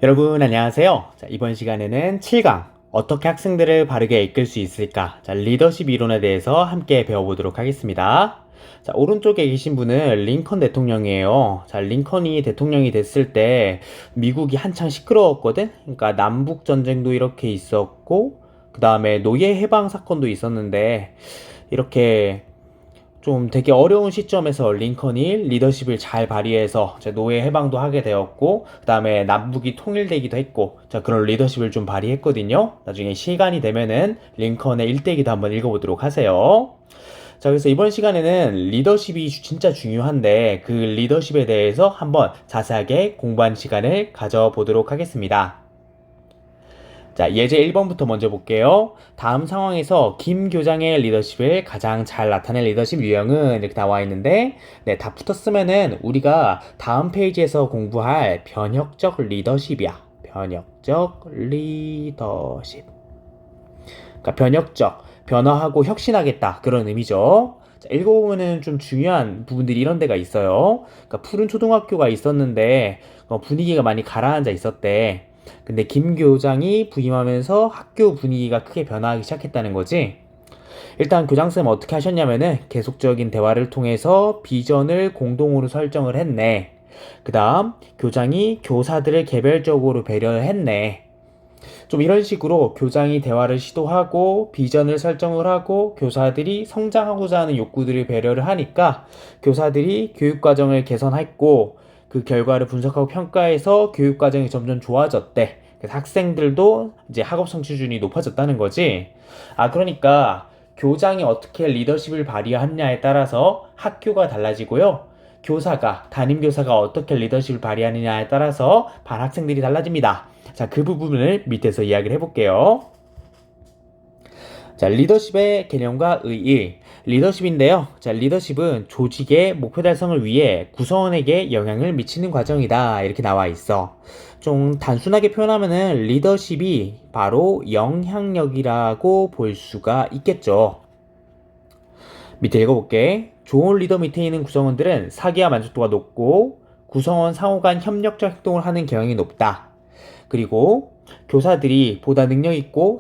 여러분 안녕하세요. 이번 시간에는 7강 어떻게 학생들을 바르게 이끌 수 있을까? 리더십 이론에 대해서 함께 배워보도록 하겠습니다. 오른쪽에 계신 분은 링컨 대통령이에요. 링컨이 대통령이 됐을 때 미국이 한창 시끄러웠거든. 그러니까 남북 전쟁도 이렇게 있었고 그 다음에 노예 해방 사건도 있었는데 이렇게 좀 되게 어려운 시점에서 링컨이 리더십을 잘 발휘해서 노예 해방도 하게 되었고, 그 다음에 남북이 통일되기도 했고, 그런 리더십을 좀 발휘했거든요. 나중에 시간이 되면은 링컨의 일대기도 한번 읽어보도록 하세요. 그래서 이번 시간에는 리더십이 진짜 중요한데, 그 리더십에 대해서 한번 자세하게 공부한 시간을 가져보도록 하겠습니다. 예제 1번부터 먼저 볼게요. 다음 상황에서 김 교장의 리더십을 가장 잘 나타낸 리더십 유형은 이렇게 나와 있는데, 다 붙었으면은 우리가 다음 페이지에서 공부할 변혁적 리더십이야. 변혁적 리더십. 그러니까 변혁적, 변화하고 혁신하겠다. 그런 의미죠. 읽어보면은 좀 중요한 부분들이 이런 데가 있어요. 그러니까 푸른 초등학교가 있었는데, 분위기가 많이 가라앉아 있었대. 근데 김 교장이 부임하면서 학교 분위기가 크게 변화하기 시작했다는 거지. 일단 교장쌤 어떻게 하셨냐면은 계속적인 대화를 통해서 비전을 공동으로 설정을 했네. 그 다음 교장이 교사들을 개별적으로 배려를 했네. 좀 이런 식으로 교장이 대화를 시도하고 비전을 설정을 하고 교사들이 성장하고자 하는 욕구들을 배려를 하니까 교사들이 교육과정을 개선했고 그 결과를 분석하고 평가해서 교육과정이 점점 좋아졌대. 그래서 학생들도 이제 학업 성취준이 높아졌다는 거지. 그러니까 교장이 어떻게 리더십을 발휘하느냐에 따라서 학교가 달라지고요. 담임교사가 어떻게 리더십을 발휘하느냐에 따라서 반 학생들이 달라집니다. 그 부분을 밑에서 이야기를 해볼게요. 리더십의 개념과 의의. 리더십인데요. 리더십은 조직의 목표 달성을 위해 구성원에게 영향을 미치는 과정이다. 이렇게 나와 있어. 좀 단순하게 표현하면은 리더십이 바로 영향력이라고 볼 수가 있겠죠. 밑에 읽어볼게. 좋은 리더 밑에 있는 구성원들은 사기와 만족도가 높고 구성원 상호 간 협력적 행동을 하는 경향이 높다. 그리고 교사들이 보다 능력있고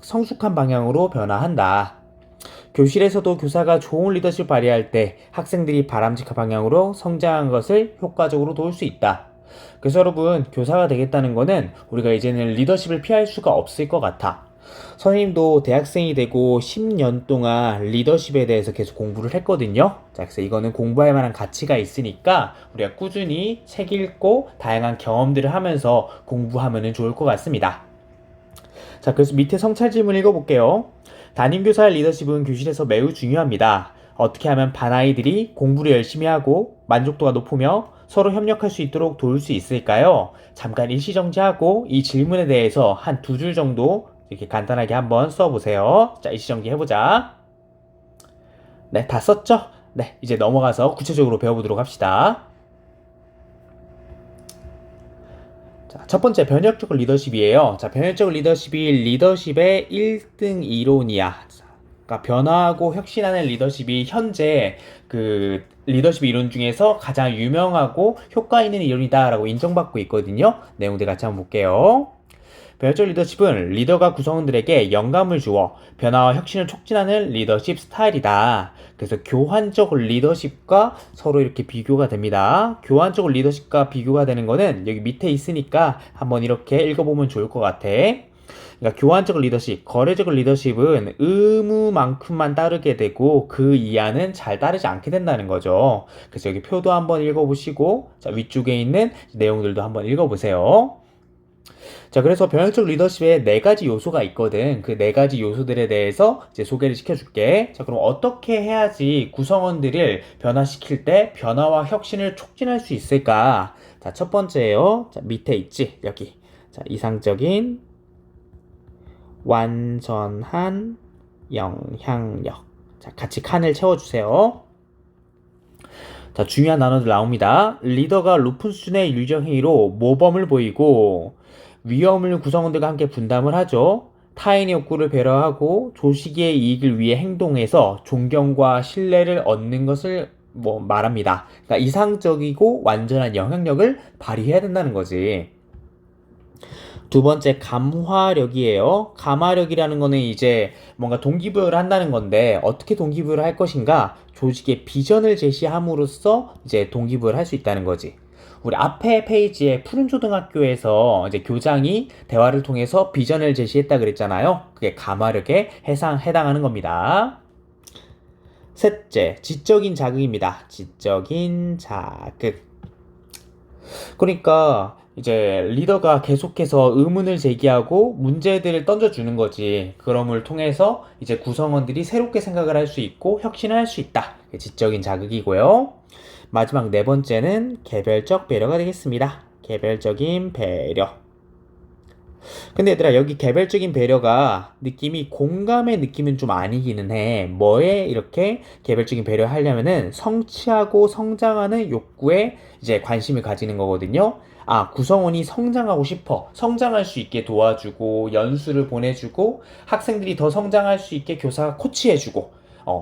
성숙한 방향으로 변화한다. 교실에서도 교사가 좋은 리더십을 발휘할 때 학생들이 바람직한 방향으로 성장한 것을 효과적으로 도울 수 있다. 그래서 여러분, 교사가 되겠다는 거는 우리가 이제는 리더십을 피할 수가 없을 것 같아. 선생님도 대학생이 되고 10년 동안 리더십에 대해서 계속 공부를 했거든요. 그래서 이거는 공부할 만한 가치가 있으니까 우리가 꾸준히 책 읽고 다양한 경험들을 하면서 공부하면 좋을 것 같습니다. 그래서 밑에 성찰 질문 읽어볼게요. 담임교사의 리더십은 교실에서 매우 중요합니다. 어떻게 하면 반 아이들이 공부를 열심히 하고 만족도가 높으며 서로 협력할 수 있도록 도울 수 있을까요? 잠깐 일시정지하고 이 질문에 대해서 한 두 줄 정도 이렇게 간단하게 한번 써보세요. 일시정지 해보자. 네, 다 썼죠? 네, 이제 넘어가서 구체적으로 배워보도록 합시다. 첫 번째 변혁적 리더십이에요. 변혁적 리더십이 리더십의 1등 이론이야. 그러니까 변화하고 혁신하는 리더십이 현재 그 리더십 이론 중에서 가장 유명하고 효과 있는 이론이다라고 인정받고 있거든요. 내용들 같이 한번 볼게요. 변혁적 리더십은 리더가 구성원들에게 영감을 주어 변화와 혁신을 촉진하는 리더십 스타일이다. 그래서 교환적 리더십과 서로 이렇게 비교가 됩니다. 교환적 리더십과 비교가 되는 거는 여기 밑에 있으니까 한번 이렇게 읽어보면 좋을 것 같아. 그러니까 교환적 리더십, 거래적 리더십은 의무만큼만 따르게 되고 그 이하는 잘 따르지 않게 된다는 거죠. 그래서 여기 표도 한번 읽어보시고 위쪽에 있는 내용들도 한번 읽어보세요. 그래서 변혁적 리더십에 네 가지 요소가 있거든. 그 네 가지 요소들에 대해서 이제 소개를 시켜줄게. 그럼 어떻게 해야지 구성원들을 변화시킬 때 변화와 혁신을 촉진할 수 있을까? 첫 번째예요. 밑에 있지? 여기. 이상적인 완전한 영향력. 같이 칸을 채워주세요. 중요한 단어들 나옵니다. 리더가 높은 수준의 윤리적 행위로 모범을 보이고 위험을 구성원들과 함께 분담을 하죠. 타인의 욕구를 배려하고 조직의 이익을 위해 행동해서 존경과 신뢰를 얻는 것을 말합니다. 그러니까 이상적이고 완전한 영향력을 발휘해야 된다는 거지. 두 번째 감화력이에요. 감화력이라는 거는 이제 뭔가 동기부여를 한다는 건데 어떻게 동기부여를 할 것인가? 조직의 비전을 제시함으로써 이제 동기부여를 할 수 있다는 거지. 우리 앞에 페이지에 푸른초등학교에서 이제 교장이 대화를 통해서 비전을 제시했다 그랬잖아요. 그게 감화력에 해당하는 겁니다. 셋째, 지적인 자극입니다. 지적인 자극. 그러니까 이제 리더가 계속해서 의문을 제기하고 문제들을 던져주는 거지. 그럼을 통해서 이제 구성원들이 새롭게 생각을 할 수 있고 혁신을 할 수 있다. 지적인 자극이고요. 마지막 네 번째는 개별적 배려가 되겠습니다. 개별적인 배려. 근데 얘들아, 여기 개별적인 배려가 느낌이 공감의 느낌은 좀 아니기는 해. 뭐에 이렇게 개별적인 배려를 하려면은 성취하고 성장하는 욕구에 이제 관심을 가지는 거거든요. 아, 구성원이 성장하고 싶어. 성장할 수 있게 도와주고, 연수를 보내주고, 학생들이 더 성장할 수 있게 교사가 코치해주고,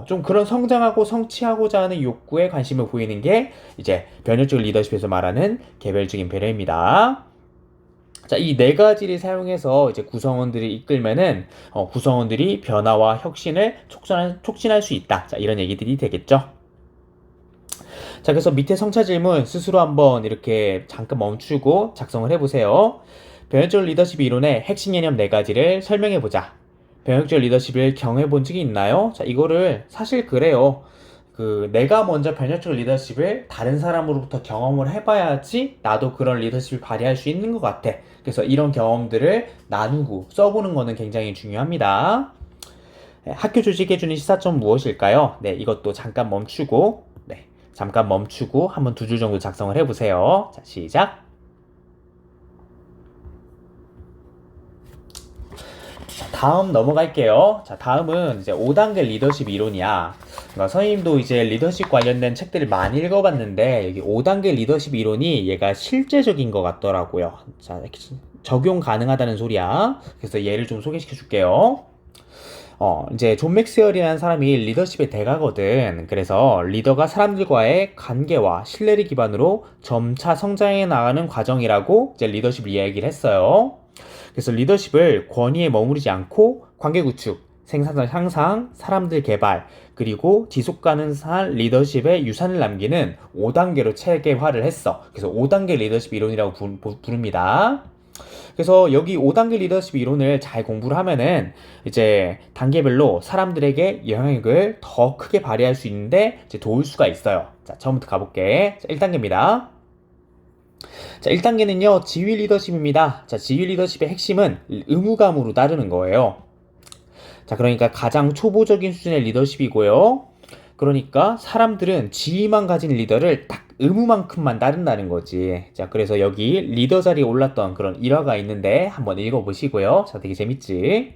좀 그런 성장하고 성취하고자 하는 욕구에 관심을 보이는 게 이제 변혁적 리더십에서 말하는 개별적인 배려입니다. 자, 이 네 가지를 사용해서 이제 구성원들을 이끌면은 구성원들이 변화와 혁신을 촉진할 수 있다. 자, 이런 얘기들이 되겠죠. 자, 그래서 밑에 성차 질문 스스로 한번 이렇게 잠깐 멈추고 작성을 해보세요. 변혁적 리더십 이론의 핵심 개념 네 가지를 설명해보자. 변혁적 리더십을 경험해본 적이 있나요? 자, 이거를 사실 그래요. 내가 먼저 변혁적 리더십을 다른 사람으로부터 경험을 해봐야지 나도 그런 리더십을 발휘할 수 있는 것 같아. 그래서 이런 경험들을 나누고 써보는 거는 굉장히 중요합니다. 학교 조직해주는 시사점 무엇일까요? 네, 이것도 잠깐 멈추고, 한번 두 줄 정도 작성을 해보세요. 자, 시작. 자, 다음 넘어갈게요. 자, 다음은 이제 5단계 리더십 이론이야. 그러니까 선생님도 이제 리더십 관련된 책들을 많이 읽어봤는데, 여기 5단계 리더십 이론이 얘가 실제적인 것 같더라고요. 자, 적용 가능하다는 소리야. 그래서 얘를 좀 소개시켜 줄게요. 이제 존 맥스웰이라는 사람이 리더십의 대가거든. 그래서 리더가 사람들과의 관계와 신뢰를 기반으로 점차 성장해 나가는 과정이라고 이제 리더십을 이야기를 했어요. 그래서 리더십을 권위에 머무르지 않고 관계 구축, 생산성 향상, 사람들 개발, 그리고 지속 가능한 리더십의 유산을 남기는 5단계로 체계화를 했어. 그래서 5단계 리더십 이론이라고 부릅니다. 그래서 여기 5단계 리더십 이론을 잘 공부를 하면은 이제 단계별로 사람들에게 영향력을 더 크게 발휘할 수 있는데 이제 도울 수가 있어요. 자, 처음부터 가볼게. 자, 1단계입니다. 자, 1단계는요, 지휘 리더십입니다. 자, 지휘 리더십의 핵심은 의무감으로 따르는 거예요. 자, 그러니까 가장 초보적인 수준의 리더십이고요. 그러니까 사람들은 지위만 가진 리더를 딱 의무만큼만 따른다는 거지. 자, 그래서 여기 리더 자리에 올랐던 그런 일화가 있는데 한번 읽어보시고요. 자, 되게 재밌지?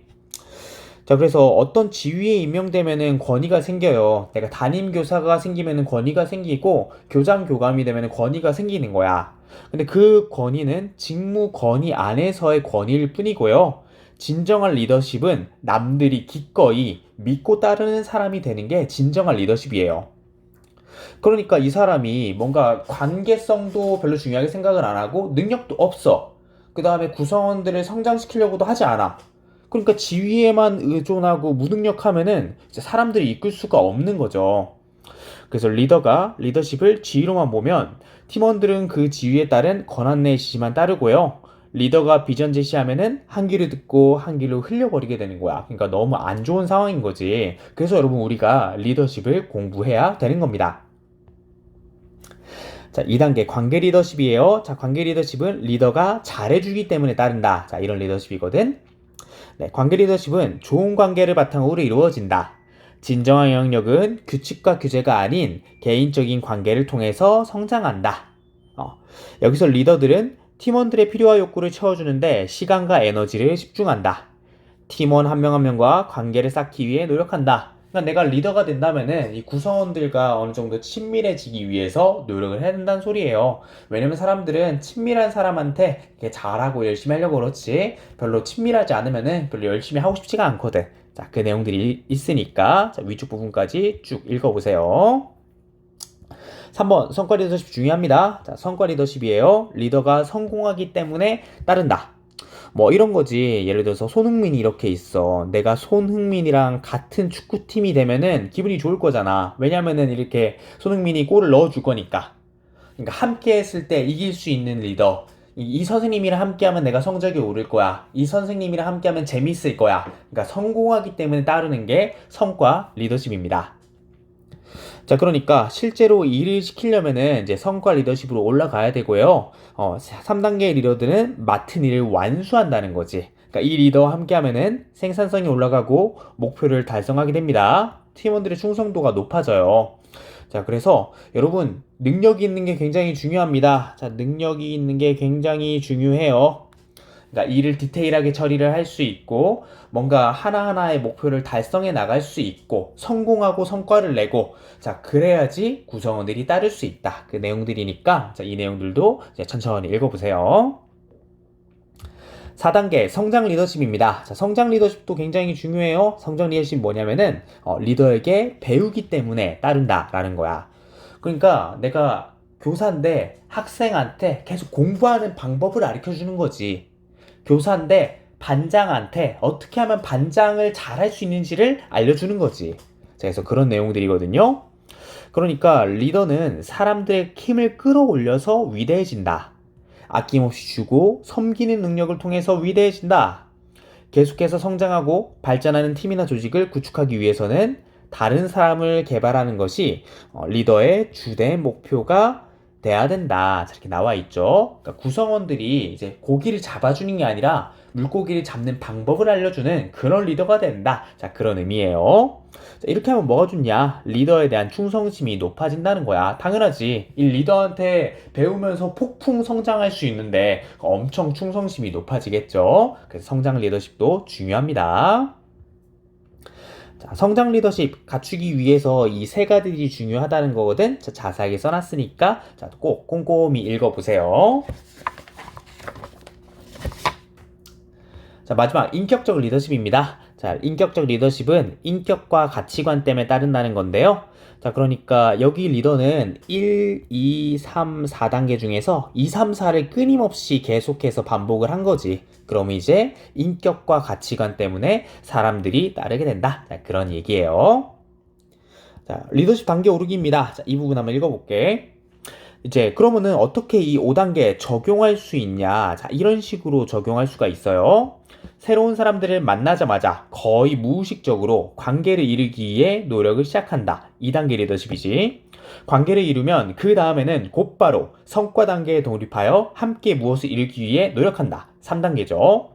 자, 그래서 어떤 지위에 임명되면은 권위가 생겨요. 내가 담임교사가 생기면은 권위가 생기고 교장 교감이 되면은 권위가 생기는 거야. 근데 그 권위는 직무 권위 안에서의 권위일 뿐이고요. 진정한 리더십은 남들이 기꺼이 믿고 따르는 사람이 되는 게 진정한 리더십이에요. 그러니까 이 사람이 뭔가 관계성도 별로 중요하게 생각을 안 하고 능력도 없어. 그 다음에 구성원들을 성장시키려고도 하지 않아. 그러니까 지위에만 의존하고 무능력하면은 이제 사람들이 이끌 수가 없는 거죠. 그래서 리더가 리더십을 지위로만 보면 팀원들은 그 지위에 따른 권한 내 지시만 따르고요. 리더가 비전 제시하면은 한 귀를 듣고 한 귀로 흘려버리게 되는 거야. 그러니까 너무 안 좋은 상황인 거지. 그래서 여러분 우리가 리더십을 공부해야 되는 겁니다. 자, 2단계 관계 리더십이에요. 자, 관계 리더십은 리더가 잘해주기 때문에 따른다. 자, 이런 리더십이거든. 네, 관계 리더십은 좋은 관계를 바탕으로 이루어진다. 진정한 영향력은 규칙과 규제가 아닌 개인적인 관계를 통해서 성장한다. 여기서 리더들은 팀원들의 필요와 욕구를 채워주는데 시간과 에너지를 집중한다. 팀원 한 명 한 명과 관계를 쌓기 위해 노력한다. 그러니까 내가 리더가 된다면은 이 구성원들과 어느 정도 친밀해지기 위해서 노력을 해야 된다는 소리예요. 왜냐면 사람들은 친밀한 사람한테 잘하고 열심히 하려고 그렇지 별로 친밀하지 않으면은 별로 열심히 하고 싶지가 않거든. 자, 그 내용들이 있으니까 자, 위쪽 부분까지 쭉 읽어보세요. 3번 성과 리더십 중요합니다. 자, 성과 리더십이에요. 리더가 성공하기 때문에 따른다. 뭐 이런 거지. 예를 들어서 손흥민이 이렇게 있어. 내가 손흥민이랑 같은 축구팀이 되면은 기분이 좋을 거잖아. 왜냐면은 이렇게 손흥민이 골을 넣어줄 거니까. 그러니까 함께 했을 때 이길 수 있는 리더. 이 선생님이랑 함께하면 내가 성적이 오를 거야. 이 선생님이랑 함께하면 재밌을 거야. 그러니까 성공하기 때문에 따르는 게 성과 리더십입니다. 자, 그러니까 실제로 일을 시키려면은 이제 성과 리더십으로 올라가야 되고요. 3단계 리더들은 맡은 일을 완수한다는 거지. 그러니까 이 리더와 함께 하면은 생산성이 올라가고 목표를 달성하게 됩니다. 팀원들의 충성도가 높아져요. 자, 그래서 여러분, 능력이 있는 게 굉장히 중요합니다. 자, 능력이 있는 게 굉장히 중요해요. 그러니까 일을 디테일하게 처리를 할 수 있고 뭔가 하나하나의 목표를 달성해 나갈 수 있고 성공하고 성과를 내고 자 그래야지 구성원들이 따를 수 있다. 그 내용들이니까 자, 이 내용들도 이제 천천히 읽어보세요. 4단계 성장 리더십입니다. 자, 성장 리더십도 굉장히 중요해요. 성장 리더십 뭐냐면은 리더에게 배우기 때문에 따른다라는 거야. 그러니까 내가 교사인데 학생한테 계속 공부하는 방법을 가르쳐 주는 거지. 교사인데 반장한테 어떻게 하면 반장을 잘할 수 있는지를 알려주는 거지. 자, 그래서 그런 내용들이거든요. 그러니까 리더는 사람들의 힘을 끌어올려서 위대해진다. 아낌없이 주고 섬기는 능력을 통해서 위대해진다. 계속해서 성장하고 발전하는 팀이나 조직을 구축하기 위해서는 다른 사람을 개발하는 것이 리더의 주된 목표가 돼야 된다. 이렇게 나와 있죠. 그러니까 구성원들이 이제 고기를 잡아주는 게 아니라 물고기를 잡는 방법을 알려주는 그런 리더가 된다. 자, 그런 의미예요. 자, 이렇게 하면 뭐가 좋냐? 리더에 대한 충성심이 높아진다는 거야. 당연하지. 이 리더한테 배우면서 폭풍 성장할 수 있는데 엄청 충성심이 높아지겠죠. 그래서 성장 리더십도 중요합니다. 자, 성장 리더십 갖추기 위해서 이 세 가지들이 중요하다는 거거든. 자, 자세하게 써놨으니까 자, 꼭 꼼꼼히 읽어보세요. 자, 마지막 인격적 리더십입니다. 자, 인격적 리더십은 인격과 가치관 때문에 따른다는 건데요. 자, 그러니까 여기 리더는 1, 2, 3, 4단계 중에서 2, 3, 4를 끊임없이 계속해서 반복을 한 거지. 그럼 이제 인격과 가치관 때문에 사람들이 따르게 된다. 자, 그런 얘기예요. 자, 리더십 단계 오르기입니다. 자, 이 부분 한번 읽어볼게. 이제 그러면은 어떻게 이 5단계 적용할 수 있냐? 자, 이런 식으로 적용할 수가 있어요. 새로운 사람들을 만나자마자 거의 무의식적으로 관계를 이루기 위해 노력을 시작한다. 2단계 리더십이지. 관계를 이루면 그 다음에는 곧바로 성과 단계에 돌입하여 함께 무엇을 이루기 위해 노력한다. 3단계죠.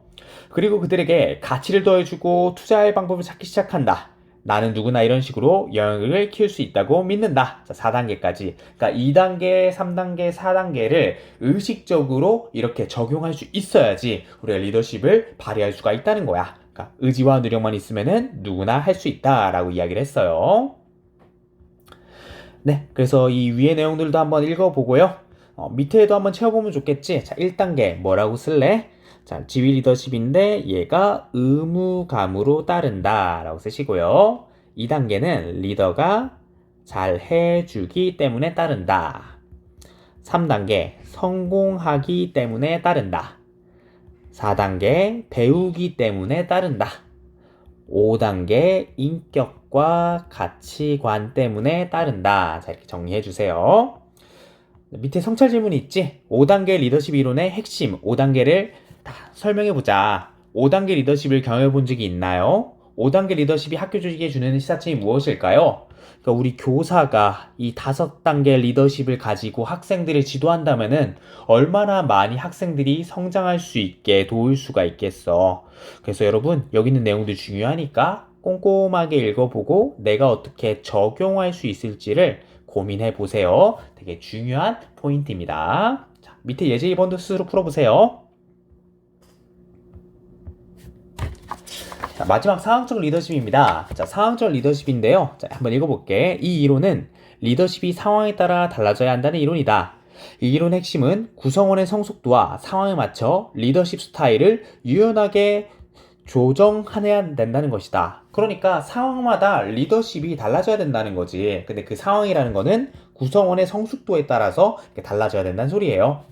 그리고 그들에게 가치를 더해주고 투자할 방법을 찾기 시작한다. 나는 누구나 이런 식으로 영향력을 키울 수 있다고 믿는다. 자, 4단계까지. 그러니까 2단계, 3단계, 4단계를 의식적으로 이렇게 적용할 수 있어야지 우리가 리더십을 발휘할 수가 있다는 거야. 그러니까 의지와 노력만 있으면은 누구나 할 수 있다라고 이야기를 했어요. 네, 그래서 이 위의 내용들도 한번 읽어보고요. 밑에도 한번 채워보면 좋겠지. 자, 1단계 뭐라고 쓸래? 자, 지휘 리더십인데 얘가 의무감으로 따른다 라고 쓰시고요. 2단계는 리더가 잘 해주기 때문에 따른다. 3단계 성공하기 때문에 따른다. 4단계 배우기 때문에 따른다. 5단계 인격과 가치관 때문에 따른다. 자, 이렇게 정리해 주세요. 밑에 성찰 질문이 있지? 5단계 리더십 이론의 핵심 5단계를 다 설명해 보자. 5단계 리더십을 경험해 본 적이 있나요? 5단계 리더십이 학교 조직에 주는 시사점이 무엇일까요? 그러니까 우리 교사가 이 5단계 리더십을 가지고 학생들을 지도한다면은 얼마나 많이 학생들이 성장할 수 있게 도울 수가 있겠어. 그래서 여러분 여기 있는 내용들 중요하니까 꼼꼼하게 읽어보고 내가 어떻게 적용할 수 있을지를 고민해 보세요. 되게 중요한 포인트입니다. 자, 밑에 예제 2번도 스스로 풀어보세요. 자, 마지막 상황적 리더십입니다. 자, 상황적 리더십인데요. 자, 한번 읽어볼게. 이 이론은 리더십이 상황에 따라 달라져야 한다는 이론이다. 이 이론의 핵심은 구성원의 성숙도와 상황에 맞춰 리더십 스타일을 유연하게 조정해야 된다는 것이다. 그러니까 상황마다 리더십이 달라져야 된다는 거지. 근데 그 상황이라는 거는 구성원의 성숙도에 따라서 달라져야 된다는 소리예요.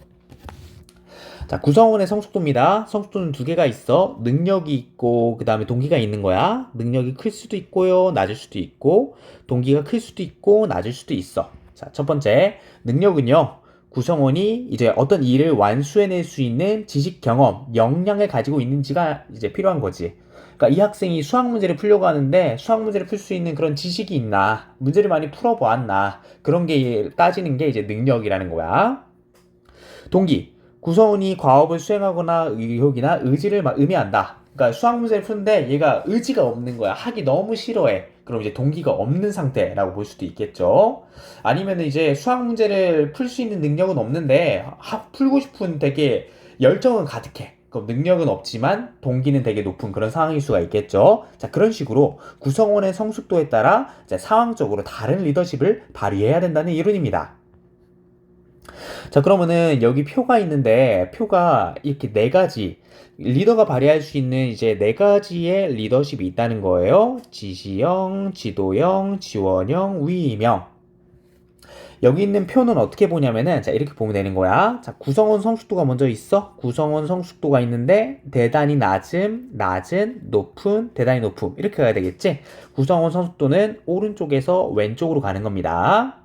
자, 구성원의 성숙도입니다. 성숙도는 두 개가 있어. 능력이 있고, 그 다음에 동기가 있는 거야. 능력이 클 수도 있고요, 낮을 수도 있고, 동기가 클 수도 있고, 낮을 수도 있어. 자, 첫 번째, 능력은요, 구성원이 이제 어떤 일을 완수해낼 수 있는 지식, 경험, 역량을 가지고 있는지가 이제 필요한 거지. 그러니까 이 학생이 수학 문제를 풀려고 하는데 수학 문제를 풀 수 있는 그런 지식이 있나, 문제를 많이 풀어보았나, 그런 게 따지는 게 이제 능력이라는 거야. 동기, 구성원이 과업을 수행하거나 의욕이나 의지를 의미한다. 그러니까 수학 문제를 푸는데 얘가 의지가 없는 거야. 하기 너무 싫어해. 그럼 이제 동기가 없는 상태라고 볼 수도 있겠죠. 아니면 이제 수학 문제를 풀 수 있는 능력은 없는데 풀고 싶은 되게 열정은 가득해. 그럼 능력은 없지만 동기는 되게 높은 그런 상황일 수가 있겠죠. 자, 그런 식으로 구성원의 성숙도에 따라 상황적으로 다른 리더십을 발휘해야 된다는 이론입니다. 자, 그러면은 여기 표가 있는데 표가 이렇게 네 가지 리더가 발휘할 수 있는 이제 네 가지의 리더십이 있다는 거예요. 지시형, 지도형, 지원형, 위임형. 여기 있는 표는 어떻게 보냐면은 자, 이렇게 보면 되는 거야. 자, 구성원 성숙도가 먼저 있어. 구성원 성숙도가 있는데 대단히 낮음, 낮은, 높은, 대단히 높음 이렇게 가야 되겠지. 구성원 성숙도는 오른쪽에서 왼쪽으로 가는 겁니다.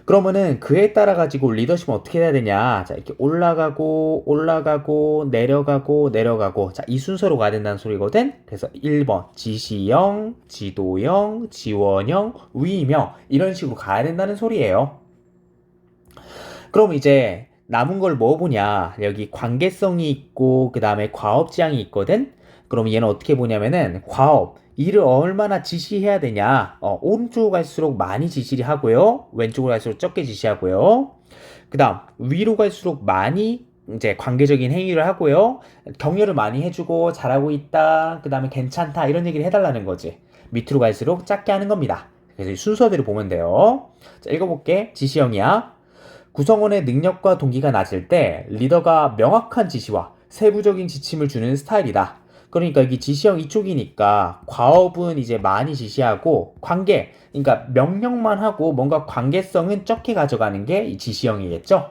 그러면은 그에 따라 가지고 리더십은 어떻게 해야 되냐. 자, 이렇게 올라가고, 올라가고, 내려가고, 내려가고. 자, 이 순서로 가야 된다는 소리거든. 그래서 1번, 지시형, 지도형, 지원형, 위임형. 이런 식으로 가야 된다는 소리예요. 그럼 이제 남은 걸 뭐 보냐. 여기 관계성이 있고, 그 다음에 과업지향이 있거든. 그럼 얘는 어떻게 보냐면은 과업. 일을 얼마나 지시해야 되냐. 오른쪽으로 갈수록 많이 지시를 하고요. 왼쪽으로 갈수록 적게 지시하고요. 그 다음, 위로 갈수록 많이 이제 관계적인 행위를 하고요. 격려를 많이 해주고, 잘하고 있다. 그 다음에 괜찮다. 이런 얘기를 해달라는 거지. 밑으로 갈수록 작게 하는 겁니다. 그래서 이 순서대로 보면 돼요. 자, 읽어볼게. 지시형이야. 구성원의 능력과 동기가 낮을 때 리더가 명확한 지시와 세부적인 지침을 주는 스타일이다. 그러니까 여기 지시형 이쪽이니까 과업은 이제 많이 지시하고 관계, 그러니까 명령만 하고 뭔가 관계성은 적게 가져가는 게 이 지시형이겠죠.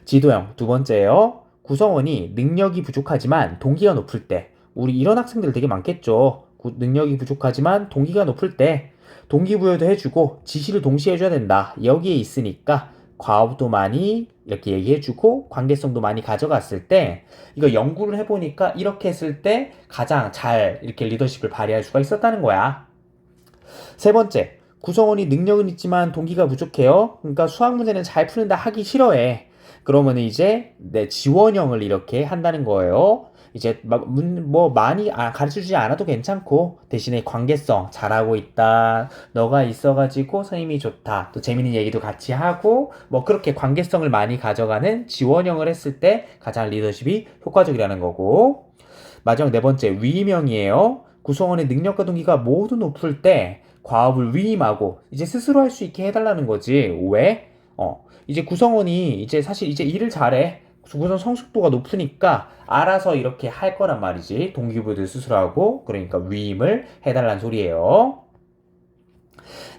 지도형 두 번째예요. 구성원이 능력이 부족하지만 동기가 높을 때, 우리 이런 학생들 되게 많겠죠. 능력이 부족하지만 동기가 높을 때 동기부여도 해주고 지시를 동시에 해줘야 된다. 여기에 있으니까 과업도 많이 이렇게 얘기해주고 관계성도 많이 가져갔을 때, 이거 연구를 해보니까 이렇게 했을 때 가장 잘 이렇게 리더십을 발휘할 수가 있었다는 거야. 세 번째, 구성원이 능력은 있지만 동기가 부족해요. 그러니까 수학 문제는 잘 푸는데 하기 싫어해. 그러면 이제 내 지원형을 이렇게 한다는 거예요. 이제 뭐 많이 가르쳐주지 않아도 괜찮고 대신에 관계성 잘하고 있다. 너가 있어가지고 선생님이 좋다. 또 재밌는 얘기도 같이 하고 뭐 그렇게 관계성을 많이 가져가는 지원형을 했을 때 가장 리더십이 효과적이라는 거고. 마지막 네 번째 위임형이에요. 구성원의 능력과 동기가 모두 높을 때 과업을 위임하고 이제 스스로 할 수 있게 해달라는 거지. 왜? 이제 구성원이 이제 사실 이제 일을 잘해. 구성 성숙도가 높으니까 알아서 이렇게 할 거란 말이지. 동기부여도 스스로 하고 그러니까 위임을 해달라는 소리예요.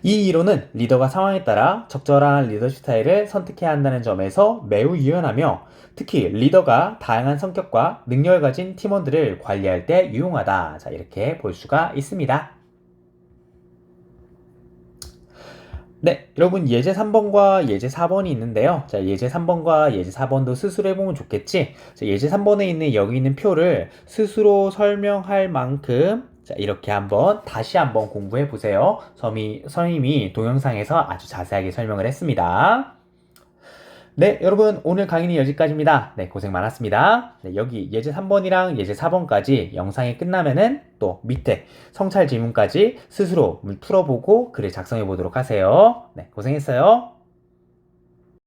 이 이론은 리더가 상황에 따라 적절한 리더십 스타일을 선택해야 한다는 점에서 매우 유연하며 특히 리더가 다양한 성격과 능력을 가진 팀원들을 관리할 때 유용하다. 자, 이렇게 볼 수가 있습니다. 네, 여러분 예제 3번과 예제 4번이 있는데요. 자, 예제 3번과 예제 4번도 스스로 해보면 좋겠지. 자, 예제 3번에 있는 여기 있는 표를 스스로 설명할 만큼 자, 이렇게 다시 한번 공부해 보세요. 선생님이 동영상에서 아주 자세하게 설명을 했습니다. 네, 여러분 오늘 강의는 여기까지입니다. 네, 고생 많았습니다. 네, 여기 예제 3번이랑 예제 4번까지 영상이 끝나면은 또 밑에 성찰 질문까지 스스로 풀어보고 글을 작성해 보도록 하세요. 네, 고생했어요.